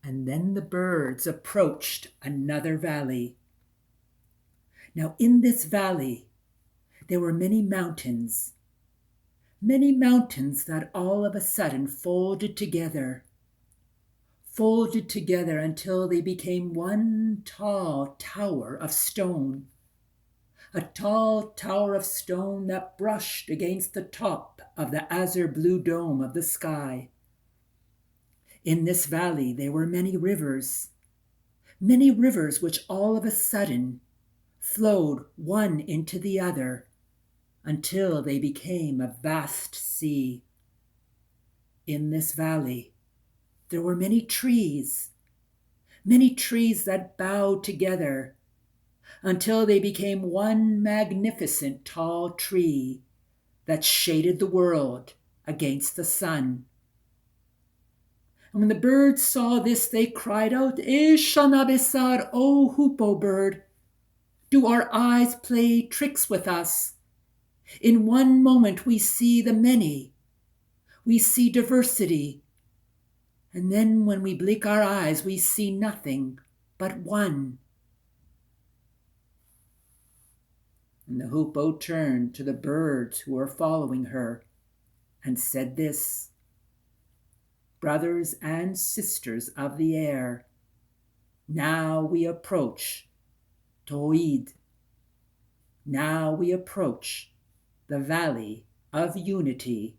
And then the birds approached another valley. Now in this valley there were many mountains that all of a sudden folded together until they became one tall tower of stone. A tall tower of stone that brushed against the top of the azure blue dome of the sky. In this valley there were many rivers which all of a sudden flowed one into the other until they became a vast sea. In this valley there were many trees that bowed together until they became one magnificent tall tree that shaded the world against the sun. And when the birds saw this, they cried out, "Eshanabesar, O hoopoe bird, do our eyes play tricks with us? In one moment we see the many, we see diversity, and then when we blink our eyes, we see nothing but one." And the hoopoe turned to the birds who were following her and said this, "Brothers and sisters of the air, now we approach thōugh. Now we approach the valley of unity.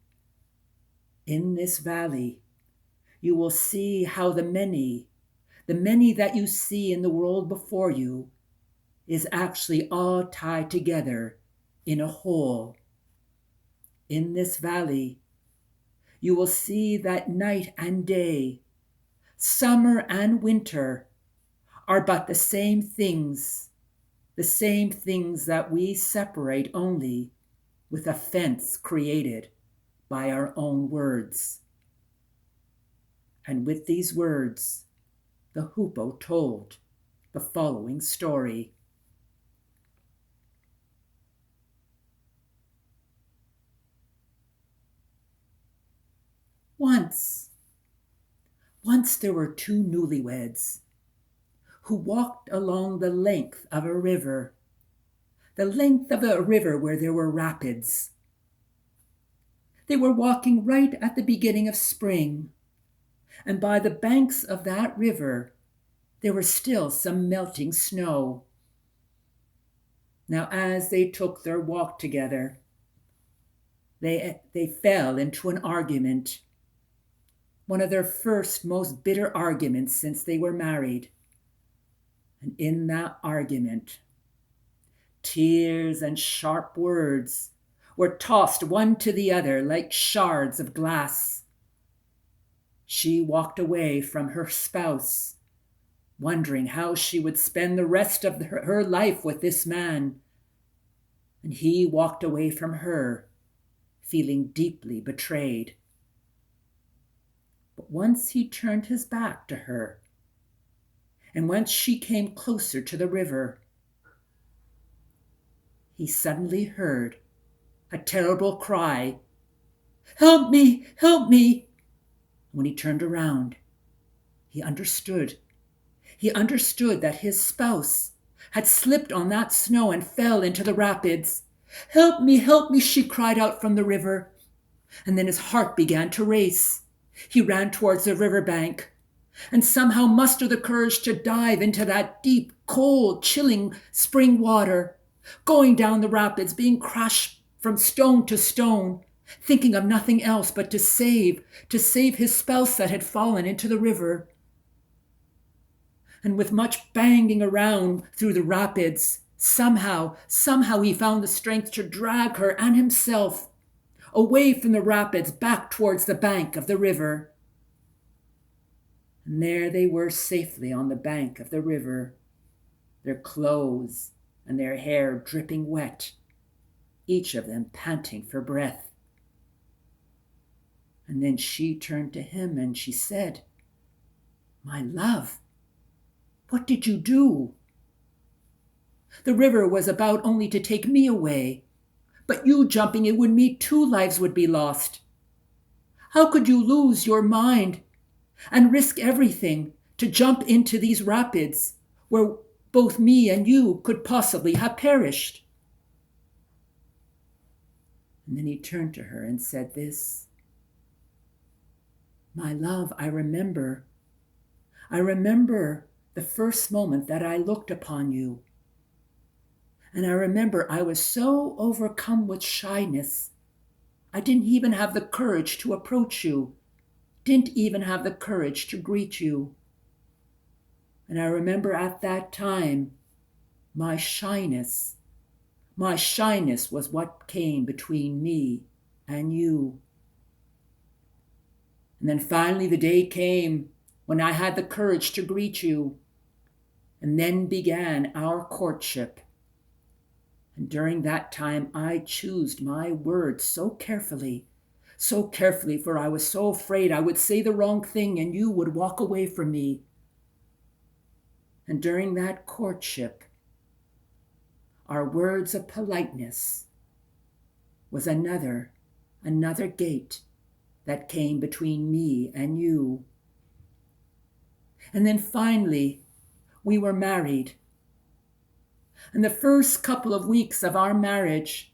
In this valley, you will see how the many that you see in the world before you is actually all tied together in a whole. In this valley, you will see that night and day, summer and winter, are but the same things that we separate only with a fence created by our own words." And with these words, the hoopoe told the following story. Once there were two newlyweds who walked along the length of a river where there were rapids. They were walking right at the beginning of spring, and by the banks of that river there was still some melting snow. Now as they took their walk together, they fell into an argument, one of their first most bitter arguments since they were married. And in that argument, tears and sharp words were tossed one to the other like shards of glass. She walked away from her spouse, wondering how she would spend the rest of her life with this man. And he walked away from her, feeling deeply betrayed. But once he turned his back to her, and once she came closer to the river, he suddenly heard a terrible cry, "Help me! Help me!" When he turned around, he understood that his spouse had slipped on that snow and fell into the rapids. "Help me, help me," she cried out from the river. And then his heart began to race. He ran towards the riverbank and somehow mustered the courage to dive into that deep, cold, chilling spring water, going down the rapids, being crushed from stone to stone, thinking of nothing else but to save his spouse that had fallen into the river. And with much banging around through the rapids, somehow he found the strength to drag her and himself away from the rapids back towards the bank of the river. And there they were safely on the bank of the river, their clothes and their hair dripping wet, each of them panting for breath. And then she turned to him and she said, "My love, what did you do? The river was about only to take me away, but you jumping it would mean 2 lives would be lost. How could you lose your mind and risk everything to jump into these rapids where both me and you could possibly have perished. And then he turned to her and said this, "My love, I remember the first moment that I looked upon you. And I remember I was so overcome with shyness, I didn't even have the courage to approach you, didn't even have the courage to greet you. And I remember at that time, my shyness was what came between me and you. And then finally the day came when I had the courage to greet you, and then began our courtship. And during that time, I chose my words so carefully, for I was so afraid I would say the wrong thing and you would walk away from me. And during that courtship, our words of politeness was another gate that came between me and you. And then finally, we were married. In the first couple of weeks of our marriage,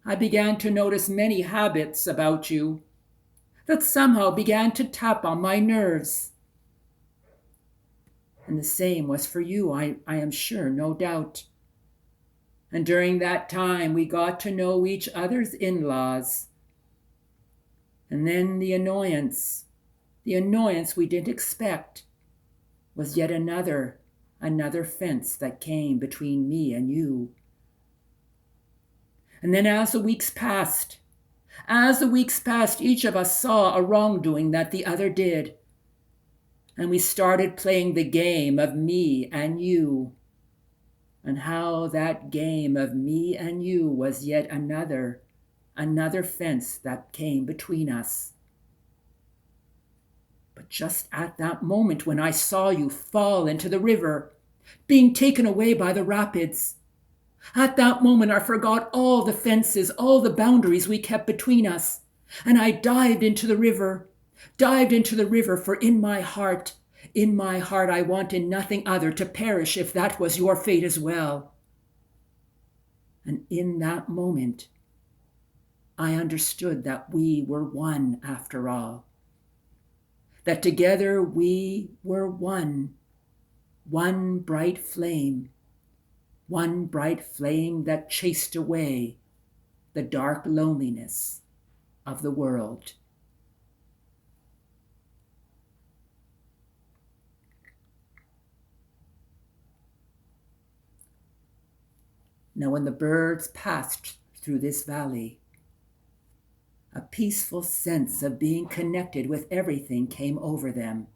I began to notice many habits about you that somehow began to tap on my nerves. And the same was for you, I am sure, no doubt. And during that time, we got to know each other's in-laws. And then the annoyance we didn't expect was yet another fence that came between me and you. And then as the weeks passed, each of us saw a wrongdoing that the other did. And we started playing the game of me and you. And how that game of me and you was yet another fence that came between us. But just at that moment when I saw you fall into the river, being taken away by the rapids, at that moment I forgot all the fences, all the boundaries we kept between us, and I dived into the river, for in my heart I wanted nothing other to perish if that was your fate as well. And in that moment, I understood that we were one after all, that together we were one bright flame that chased away the dark loneliness of the world. Now, when the birds passed through this valley, a peaceful sense of being connected with everything came over them.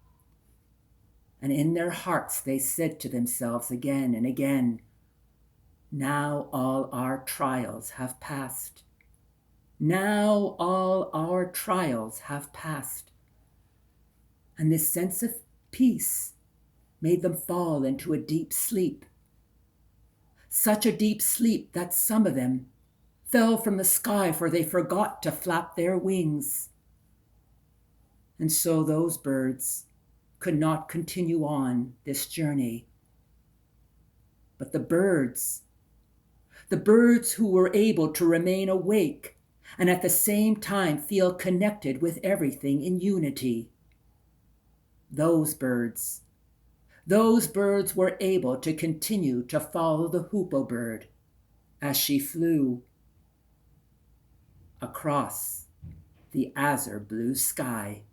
And in their hearts they said to themselves again and again, "Now all our trials have passed. Now all our trials have passed." And this sense of peace made them fall into a deep sleep. Such a deep sleep that some of them fell from the sky, for they forgot to flap their wings. And so those birds could not continue on this journey. But the birds who were able to remain awake and at the same time feel connected with everything in unity, those birds were able to continue to follow the hoopoe bird as she flew across the azure blue sky.